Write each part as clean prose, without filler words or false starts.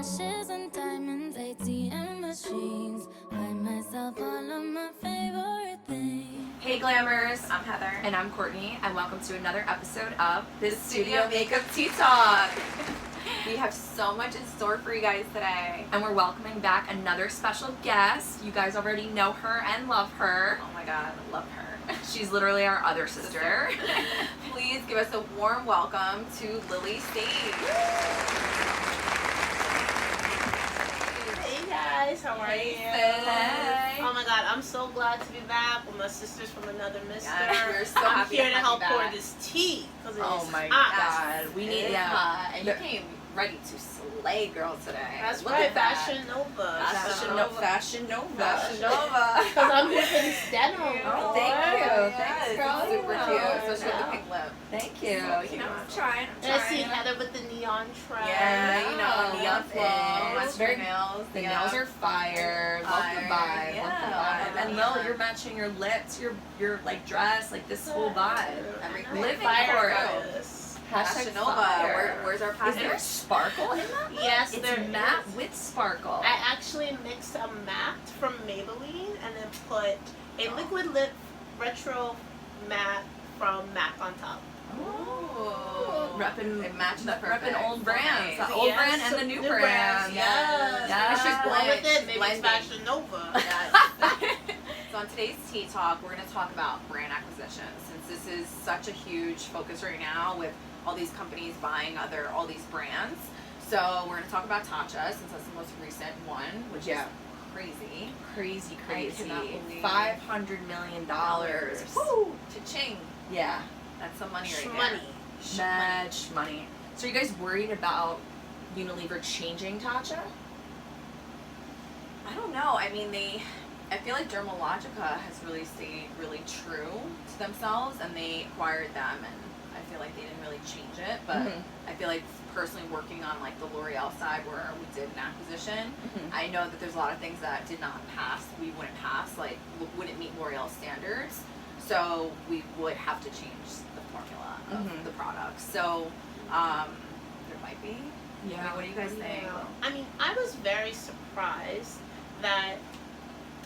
lashes and diamonds, ATM machines. Buy myself all of my favorite things. Hey Glammers, I'm Heather. and I'm Courtney, and welcome to another episode of the Studio Makeup Tea Talk. We have so much in store for you guys today. And we're welcoming back another special guest. You guys already know her and love her. Oh my god, I love her. She's literally our other sister. Please give us a warm welcome to Lily Sage. Hey guys, how are you? Hey. Oh my god, I'm so glad to be back with my sisters from another mister. Yes, we're so I'm happy here to to have help you pour back. this tea because it Oh is my hot. god, we It need is yeah. hot, and you came ready to slay, girl, today. That's Look right, at that. Fashion Nova. Fashion Nova. Fashion Nova. Fashion Nova. Because I'm here for this denim. Oh, thank you. Yes, Thanks, girl. it's super Yeah. cute, especially with the pink lip. Thank you. You know, I'm trying. And I see Heather with the neon trend. Yeah, you know, Oh, neon love flow, it. match It's very- your nails. The yeah. nails are fire. Love the Fire. vibe. Yeah, Love the vibe. And yeah. Lil, you're matching your lips, your like dress, like this whole vibe. Everything. Living Fire for it. goes. Hashtag Fashion Nova. fire. Where's our Is pastor? there sparkle in that? Yes, It's there matte is. with sparkle. I actually mixed a matte from Maybelline and then put a liquid lip retro matte from MAC on top. Ooh. Reppin', It matches perfect. reppin' old brands. Nice. The old Yes, brand and the new brand. Yes. Yes. She's going with She's it. Maybe it's blending. Fashion Nova. Yes. So on today's Tea Talk, we're going to talk about brand acquisition, since this is such a huge focus right now with all these companies buying all these brands. So we're going to talk about Tatcha, since that's the most recent one, which Yeah. is crazy. Crazy. cannot believe- $500 million. Woo! Cha-ching. Yeah. That's some money right Money. there. Much money. So are you guys worried about Unilever changing Tatcha? I don't know. I mean, I feel like Dermalogica has really stayed really true to themselves, and they acquired them, and I feel like they didn't really change it. But Mhm. I feel like personally working on like the L'Oreal side where we did an acquisition, Mhm. I know that there's a lot of things that did not pass. We wouldn't pass, like wouldn't meet L'Oreal standards. So we would have to change the formula of Mhm. the product. So there might be. I mean, what do you guys think? Yeah. I mean, I was very surprised that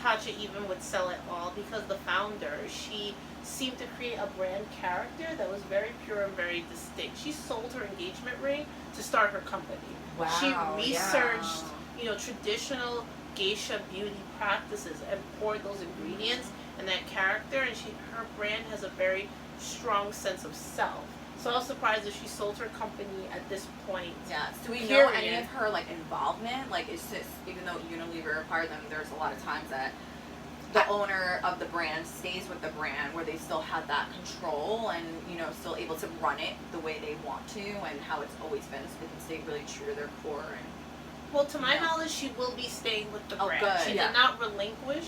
Tatcha even would sell at all because the founder, she seemed to create a brand character that was very pure and very distinct. She sold her engagement ring to start her company. Wow, She yeah. researched, traditional geisha beauty practices and poured those ingredients and that character, and her brand has a very strong sense of self. So I was surprised that she sold her company at this point. Yes. Do we know Period. any of her like involvement? Like, it's just even though Unilever acquired them, there's a lot of times that the owner of the brand stays with the brand, where they still have that control and still able to run it the way they want to and how it's always been, so they can stay really true to their core. And Well, to my Yeah. knowledge, she will be staying with the Oh, brand. good. She Yeah. did not relinquish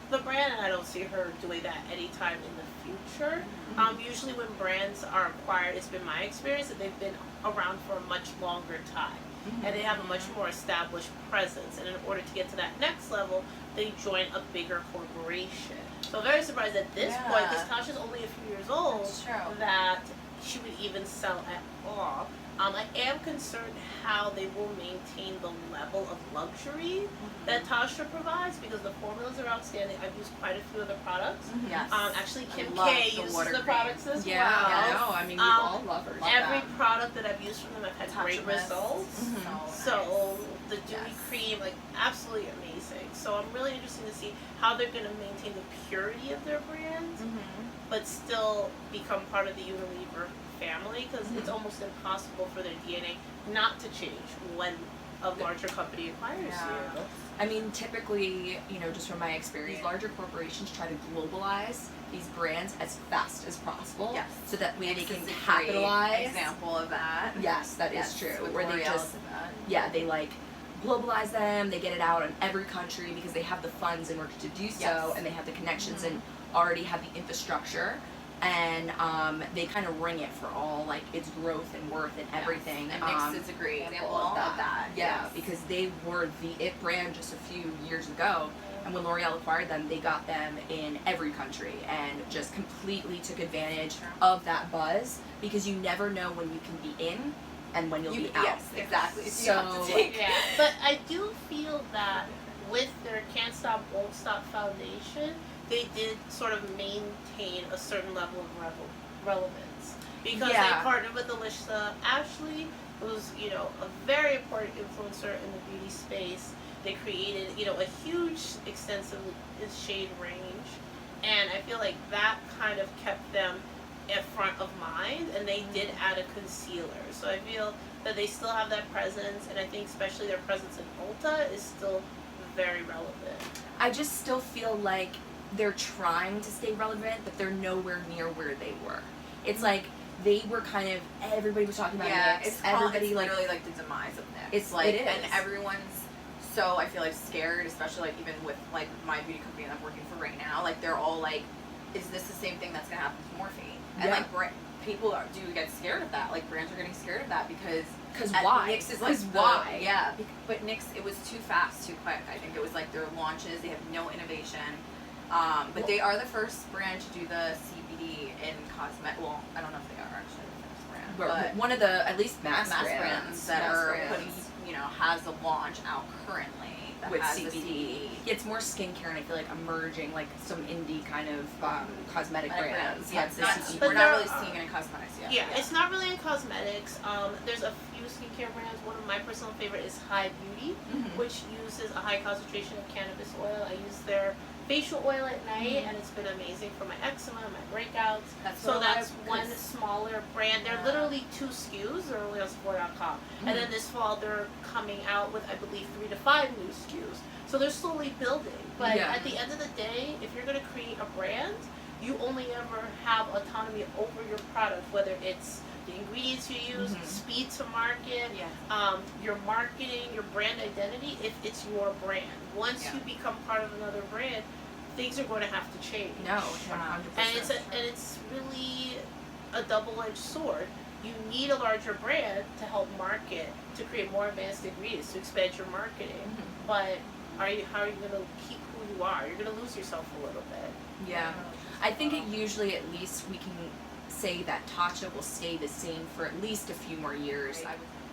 the brand, and I don't see her doing that anytime in the future. Usually when brands are acquired, it's been my experience that they've been around for a much longer time. And they have a much more established presence. And in order to get to that next level, they join a bigger corporation. So I'm very surprised at this point, because Tasha's only a few years old, That's true. that she would even sell at all. I am concerned how they will maintain the level of luxury that Tasha provides, because the formulas are outstanding. I've used quite a few of the products. Yes. Actually, I Kim love K the uses water the cream. products as Yeah, well. no, I mean, we Um, all love her. Love Every that. product that I've used from them, I've had great Tatcha mist. results. Mhm. So the dewy Yes. cream, like, absolutely amazing. So I'm really interested to see how they're going to maintain the purity of their brand, but still become part of the Unilever family, because it's almost impossible for their DNA not to change when a larger company acquires Yeah. you. I mean, typically, just from my experience, larger corporations try to globalize these brands as fast as possible, Yes. so that way they This can is a great capitalize. example of that. Yes, that is Yes, true. with Where they L'Oreal just, did that. yeah, they like globalize them. They get it out in every country because they have the funds in order to do so, Yes. and they have the connections and already have the infrastructure. And they kind of ring it for all like its growth and worth and everything. And Nyx is a great example of that. Yeah, Yes. because they were the it brand just a few years ago, and when L'Oreal acquired them, they got them in every country and just completely took advantage Sure. of that buzz, because you never know when you can be in and when you'll be out. Yes, exactly. So- you have to take. Yeah, but I do feel that with their Can't Stop, Won't Stop foundation, they did sort of maintain a certain level of relevance. Because Yeah. they partnered with Alicia Ashley, who's, you know, a very important influencer in the beauty space. They created, you know, a huge, extensive shade range. And I feel like that kind of kept them at front of mind, and they did add a concealer. So I feel that they still have that presence, and I think especially their presence in Ulta is still very relevant. I just still feel like they're trying to stay relevant, but they're nowhere near where they were. It's like they were kind of, everybody was talking about Yeah, NYX. it's Everybody literally like the demise of NYX. It's like, it is. and everyone's so I feel like scared, especially like even with like my beauty company that I'm working for right now. Like they're all like, is this the same thing that's gonna happen to Morphe? And Yeah. like people do get scared of that. Like brands are getting scared of that because why? NYX is like Why? Yeah, but NYX, it was too fast, too quick. I think it was like their launches. They have no innovation. But they are the first brand to do the CBD in cosmetic. Well, I don't know if they are actually the first brand, but one of the, at least mass brands that mass are brands. putting, you know, has a launch out currently that With has CBD. the CBD. It's more skincare, and I feel like emerging, like some indie kind of cosmetic Like brands. Yeah, have it's the not, CBD. But we're not there really are- seeing it in cosmetics yet. Yeah, it's not really in cosmetics. There's a few skincare brands. One of my personal favorite is High Beauty, Mhm. which uses a high concentration of cannabis oil. I use their facial oil at night, and it's been amazing for my eczema, my breakouts. That's So what a lot that's of- one 'cause- smaller brand. They're Yeah. literally 2 SKUs. They're only on Sephora.com. And then this fall, they're coming out with, I believe, 3 to 5 new SKUs. So they're slowly building. But Yeah. at the end of the day, if you're going to create a brand, you only ever have autonomy over your product, whether it's the ingredients you use, Mhm. speed to market, Yeah. your marketing, your brand identity, if it's your brand. Once Yeah. you become part of another brand, things are going to have to change. No, 100%. And it's really a double-edged sword. You need a larger brand to help market, to create more advanced ingredients, to expand your marketing. Mhm. But how are you going to keep who you are? You're going to lose yourself a little bit. Yeah. I think it usually, at least, we can say that Tatcha will stay the same for at least a few more years.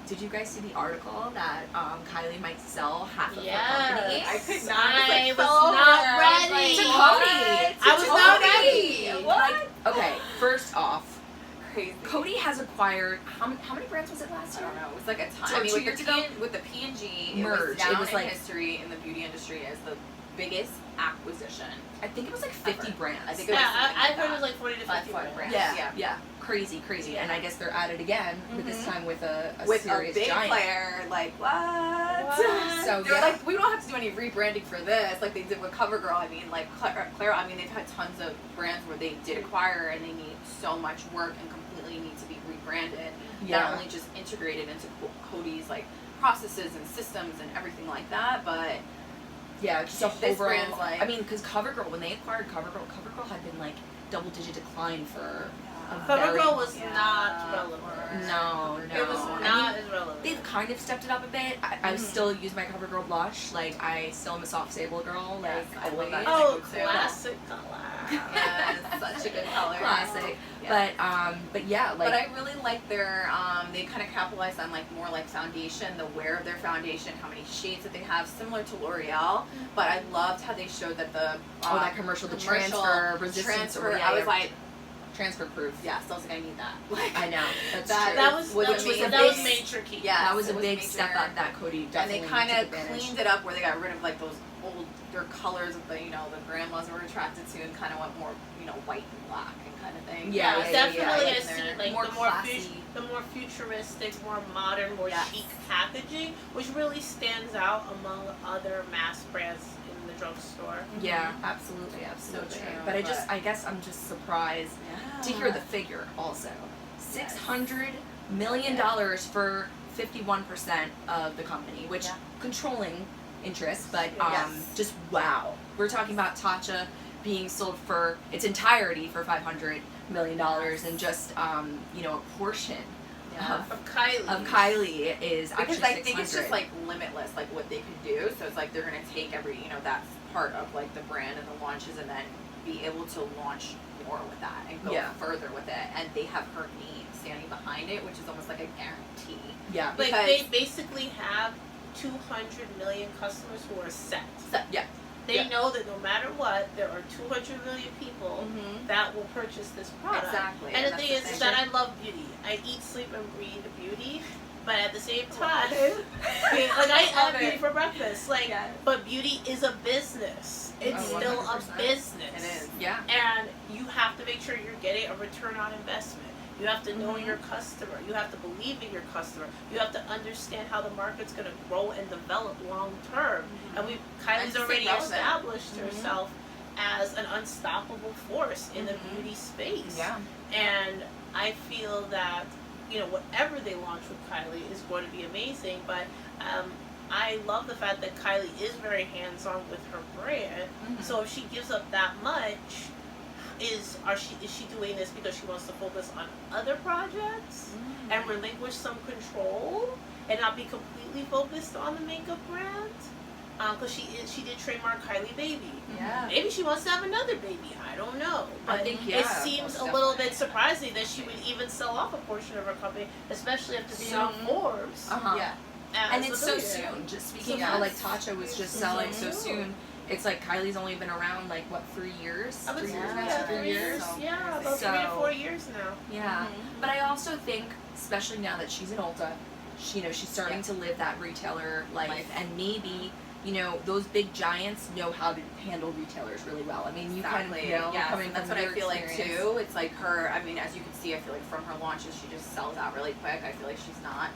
Did you guys see the article that Kylie might sell half of her company? I could not. I was so not over. ready. To What? Cody. I was not ready. What? Okay, first off, Crazy. Cody has acquired, how many brands was it last I year? don't know. It was like a ton. Or I mean, 2 with years the ago? with the P&G, it Merge. was It down was in like- history in the beauty industry as the biggest acquisition. I think it was like 50 Ever. brands. I think it Yeah, was something I like heard it that. was like 40 to 50 5 brands. Yeah, Yeah. crazy. Yeah. And I guess they're at it again, but this Mhm. time with a With serious a big giant. player, like what? What? So, They're yeah. like, we don't have to do any rebranding for this, like they did with CoverGirl. I mean, like Claire. I mean, they've had tons of brands where they did acquire and they need so much work and completely need to be rebranded. Yeah. Not only just integrated into Cody's like processes and systems and everything like that, but Yeah, just a This overall. brand's like- I mean, because CoverGirl, when they acquired CoverGirl had been like double-digit decline for a CoverGirl very. was not relevant. No. It was I not mean, as relevant. they've kind of stepped it up a bit. I Mhm. still use my CoverGirl blush. Like, I still am a soft sable girl. Like, Yes, I love always. that. Oh, Too. classic color. yeah, it's such a good color. Classic. Yeah. But yeah, like. But I really like their, they kind of capitalize on like more like foundation, the wear of their foundation, how many shades that they have, similar to L'Oreal. But I loved how they showed that the that commercial, the transfer resistance. transfer. Yeah, I was yeah. like, transfer proof. yeah, I was like, I need that. Like, I know. That's That- true. That was Was that a was, major- that was big- major key. Yeah. That was it a was big major. step up that Cody and definitely they kind took of advantage. cleaned it up where they got rid of like those old their colors of the the grandmas were attracted to and kind of went more white and black and kind of thing. Yeah, definitely. I in there. see like More the more classy. the more futuristic, more modern, more Yes. chic packaging, which really stands out among other mass brands in the drugstore. Yeah, absolutely. true, But but- I guess I'm just surprised to hear the figure also. $600 million for 51% of the company, which Yeah. controlling interest, but Yes. just wow. We're talking about Tatcha being sold for its entirety for $500 million and just a portion Of Kylie. of Kylie is actually Because I think it's 600. just like limitless, like what they could do. So it's like they're gonna take every, that's part of like the brand and the launches, and then be able to launch more with that and go further with it. And they have her name standing behind it, which is almost like a guarantee. Yeah. Like Because- they basically have 200 million customers who are set. Yeah. They know that no matter what, there are 200 million people Mm-hmm. that will purchase this product. Exactly. And the that's thing the is thing. that I love beauty. I eat, sleep, and breathe beauty. But at the same time, like I Love have beauty it. for breakfast. Like, Yes. but beauty is a business. It's Oh, still a 100%. business. It is. Yeah. And you have to make sure you're getting a return on investment. You have to know your customer. You have to believe in your customer. You have to understand how the market's going to grow and develop long term. And Kylie's stay already relevant. established herself as an unstoppable force in the beauty space. Yeah. And I feel that, whatever they launch with Kylie is going to be amazing. But I love the fact that Kylie is very hands-on with her brand. So if she gives up that much, is she doing this because she wants to focus on other projects and relinquish some control and not be completely focused on the makeup brand? Because she did trademark Kylie Baby. Yeah. Maybe she wants to have another baby. I don't know. But I think, it yeah, seems most a little definitely. bit surprising that she would even sell off a portion of her company, especially after being on Soon. Forbes. Yeah. And as it's a so billionaire. soon. Just speaking So of, like, fast. Tatcha was just selling so soon. It's like Kylie's only been around, like, what, 3 years? I would 3 say, years now? yeah, 3 3 years. So Yeah, crazy. about 3 to So- 4 years now. Yeah. But I also think, especially now that she's in Ulta, she's starting to live that retailer life. And maybe, those big giants know how to handle retailers really well. I mean, you kind of know, yes, coming and that's from what I your feel like experience. too. It's like her. I mean, as you can see, I feel like from her launches, she just sells out really quick. I feel like she's not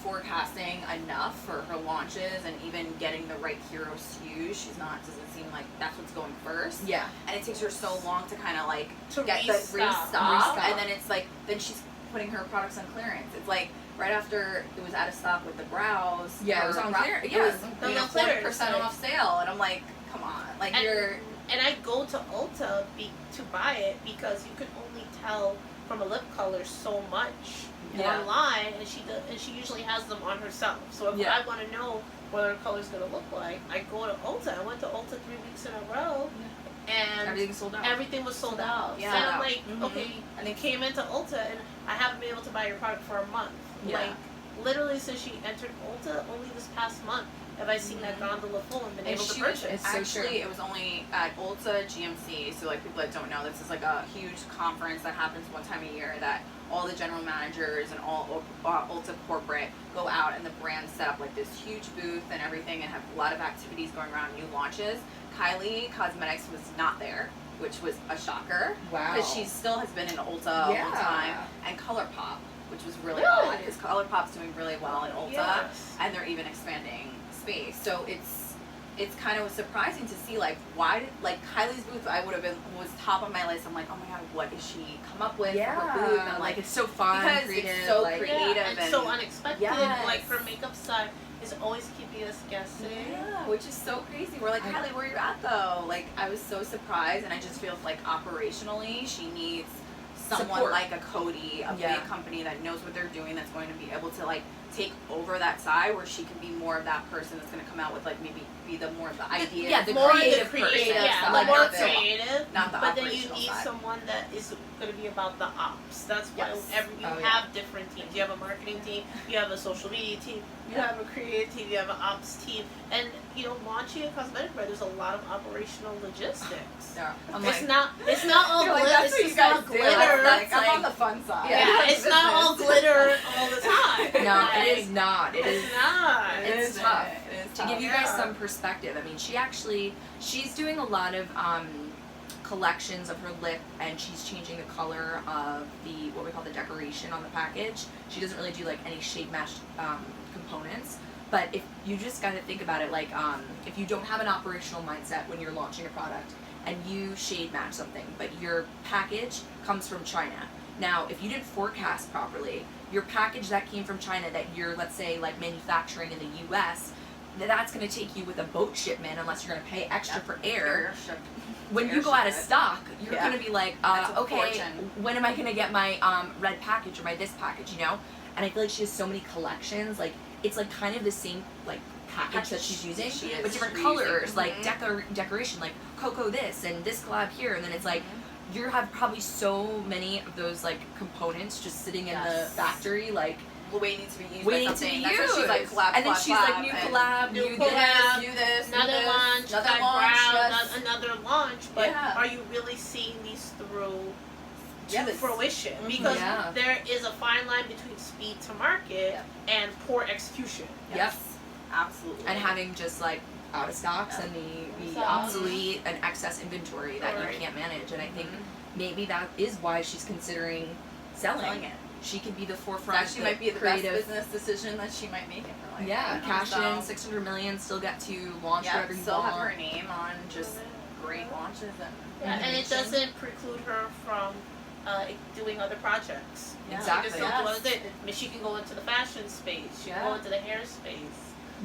forecasting enough for her launches, and even getting the right hero SKUs. She's not. Doesn't seem like that's what's going first. Yeah. And it takes her so long to kind of like To get restock. the restock, Restock. and then it's like then she's putting her products on clearance. It's like right after it was out of stock with the brows. Yeah, it was her on brow- clearance. It Yeah, was it was on 40% clearance. off sale, and I'm like, come on, like And- you're. And I go to Ulta to buy it because you can only tell from a lip color so much Yeah. online, and she usually has them on herself. So if Yeah. I want to know what her color's gonna look like, I go to Ulta. I went to Ulta 3 weeks in a row, and Everything's sold out. everything was sold out. Yeah. And Sold I'm out. like, okay, and it came into Ulta, and I haven't been able to buy your product for a month. Yeah. Like, literally since she entered Ulta, only this past month have I seen that gondola full and been And able to she was purchase. It's so actually, true. it was only at Ulta GMC. So like people that don't know, this is like a huge conference that happens one time a year that all the general managers and all Ulta corporate go out, and the brands set up like this huge booth and everything, and have a lot of activities going around, new launches. Kylie Cosmetics was not there, which was a shocker. Wow. Because she still has been in Ulta a Yeah. long time, and ColourPop, which was really Really? odd because ColourPop's doing really well in Ulta, Yes. and they're even expanding space. So it's kind of surprising to see like why did like Kylie's booth I would have been was top of my list. I'm like, oh my god, what did she come up with for her booth? And I'm like like, it's so fun, because creative, it's so like, creative and and so unexpected. Yes. Like her makeup side is always keeping us guessing. yeah, which is so crazy. We're like, Kylie, where you at though? Like I was so surprised, and I just feel like operationally she needs someone Support. like a Coty, a Yeah. big company that knows what they're doing, that's going to be able to like take over that side where she can be more of that person that's going to come out with like maybe be the more of the ideas. yeah, the More creative the person. creative, yeah, stuff, the like more not the- creative. not the But then you operational need side. someone that is going to be about the ops. That's why Yes. you Oh, yeah. have different teams. You have a marketing team, you have a social media team, you have a creative team, you have an ops team, and launching a cosmetic brand, there's a lot of operational logistics. Yeah. I'm It's like, not all you're like, glitter. that's It's what you just guys not do. glitter. Like, It's I'm on like- the fun side. yeah, it's not all Business. glitter all the time. No, Like, it is not. It is. It's not. It's tough. To give you guys Yeah. some perspective, I mean, she's doing a lot of collections of her lip, and she's changing the color of the what we call the decoration on the package. She doesn't really do like any shade matched components. But if you just got to think about it, like if you don't have an operational mindset when you're launching a product and you shade match something, but your package comes from China. Now, if you didn't forecast properly, your package that came from China that you're, let's say, like manufacturing in the U.S., that's going to take you with a boat shipment unless you're going to pay extra for air. When you go out of stock, you're Yeah. going to be like, That's a okay, fortune. when am I going to get my red package or my this package, and I feel like she has so many collections. Like it's like kind of the same like package that she's using, but different colors, like decoration, like cocoa this and this collab here, and then it's like you have probably so many of those like components just sitting in the factory, like waiting to be used. Waiting by something. to be That's used. what she's like collab, and then collab, she's like new collab, new new collab, this. new this, another launch, another launch, yes. another launch. But Yeah. are you really seeing these through to Yeah, this- fruition? Because Yeah. there is a fine line between speed to market and poor execution. Yep. Absolutely. And having just like out of stocks and the obsolete and excess inventory that you can't manage. And I think maybe that is why she's considering selling it. She could be the forefront. That she might be the creative best business decision that she might make in her life. Yeah, cash So- in $600 million, still get to launch Yeah, whatever you still want. have her name on just great launches and And it innovation. doesn't preclude her from doing other projects. Yeah. Exactly. She can still do other things. I mean, she can go into the fashion space. She can go Yeah. into the hair space.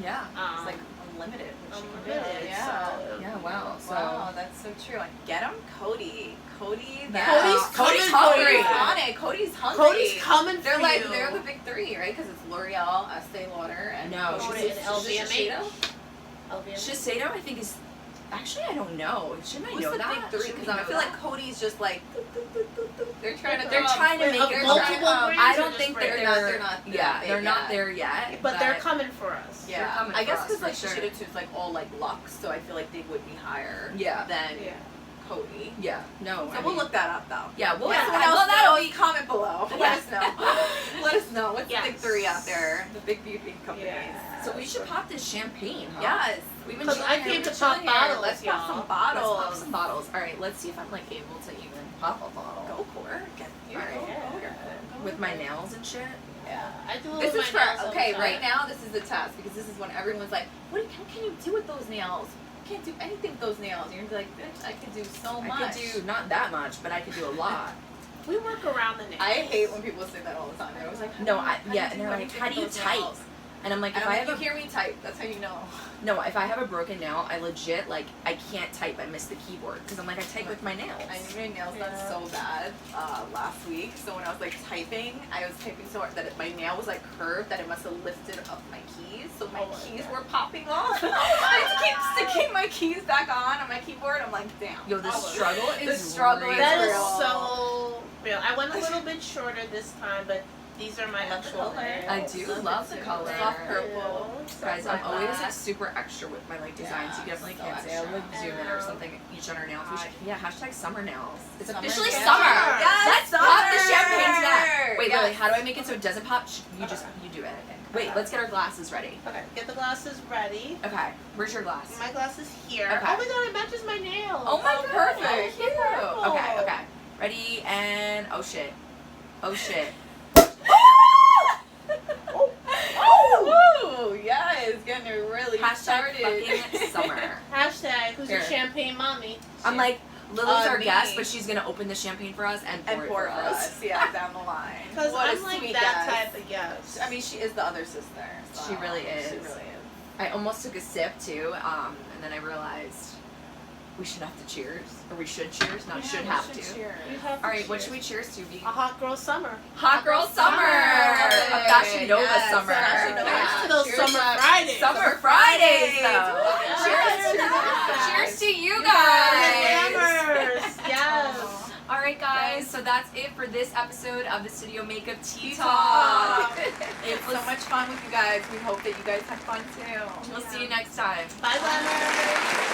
Yeah. it's like unlimited. What she can do. Unlimited. Yeah. So. Yeah. Wow. So. Wow, that's so true. And get him, Cody. Cody. Yeah. Cody's Cody's coming hungry. Cody's on it. Cody's hungry. Cody's coming They're for like you. they're the big three, right? Because it's L'Oreal, Estee Lauder, and No, Cody she's and Shiseido? LVMH. LVMH. Shiseido, I think is. Actually, I don't know. Shouldn't I Who's know the that? big three? Shouldn't Because we I know feel that? like Cody's just like they're trying to They're trying to make Of it. multiple trying to- brands I or don't just think that brands? they're. They're not Yeah, that big they're not yet. there yet. But they're coming for us. Yeah, They're coming I for guess us, because for like sure. Shiseido too is like all like luxe, so I feel like they would be higher Yeah. than Yeah. Cody. Yeah. No. So I we'll mean, look that up though. Yeah. We'll. Let someone well, else that'll know. be. Comment below. Yeah. Let us know. Let us know what's Yes. the big three out there, the big beauty companies. Yeah. So we should pop this champagne, huh? Yes. We've been Because I chilling came here. to We're chilling pop here. bottles, Let's y'all. pop some Let's bottles. pop some bottles. All right. Let's see if I'm like able to even pop a bottle. Go for it. Get you. All right. Go. With my nails and shit. Yeah. I do This with is my for nails all okay. the time. Right now, this is the test because this is when everyone's like, "What can you do with those nails? You can't do anything with those nails." And you're like, "Bitch, I can do so much." I could do not that much, but I could do a lot. We work around the nails. I hate when people say that all the time. They're always like, No, "How do you and do they're like, anything how do you with those type? nails?" And I'm like, And if I'm I like, have you hear me type. That's how you know. if I have a broken nail, I legit like I can't type. I miss the keyboard because I'm like I type with my nails. I need my nails done so bad last week. So when I was like typing, I was typing so hard that my nail was like curved that it must have lifted up my keys. So my keys were popping off. I had to keep sticking my keys back on my keyboard. I'm like, damn. Yo, the struggle The is struggle real. is That is real. so real. I went a little bit shorter this time, but these are my Love the actual color. nails. I do love the color. Soft purple. Guys, I'm Like always that. like super extra with my like designs. Yeah, you definitely so can't say I would extra. zoom in or something each on our nails. We should, hashtag summer nails. It's Summer officially nails. summer. Yes, Let's pop the summer. champagne to that. Wait, Yes. Lily, how do I make it so it doesn't pop? You do it. Wait, let's get our glasses ready. Okay, get the glasses ready. Okay, where's your glass? My glass is here. Okay. Oh my god, it matches my nails. Oh my god, perfect. cute. Purple. Okay. Ready and oh shit. Oh shit. Oh, yeah, it's getting really Hashtag started. fucking summer. Hashtag who's your Here. champagne mommy? I'm like, Lily's our Me. guest, but she's gonna open the champagne for us and And pour it for us. yeah, down the line. Because What a I'm like sweet that guest. type of guest. I mean, she is the other sister. So She really is. She really is. I almost took a sip too, and then I realized we should have to cheers, or we should cheers, not should have to. Cheers. You have to All right, what cheers. should we cheers to? Be A hot girl summer. hot girl summer, Summer. a Fashion Nova Yes, summer. Fashion Nova. Thanks to those Cheers summer up. Fridays. Summer Fridays, though. Yeah. Cheers to Cheers. that. Cheers to you You guys. Glammers. Yes. All right, guys. So that's it for this episode of the Studio Makeup Tea Talk. Talk. It's so much fun with you guys. We hope that you guys have fun too. We'll see you next time. Bye, Glammers.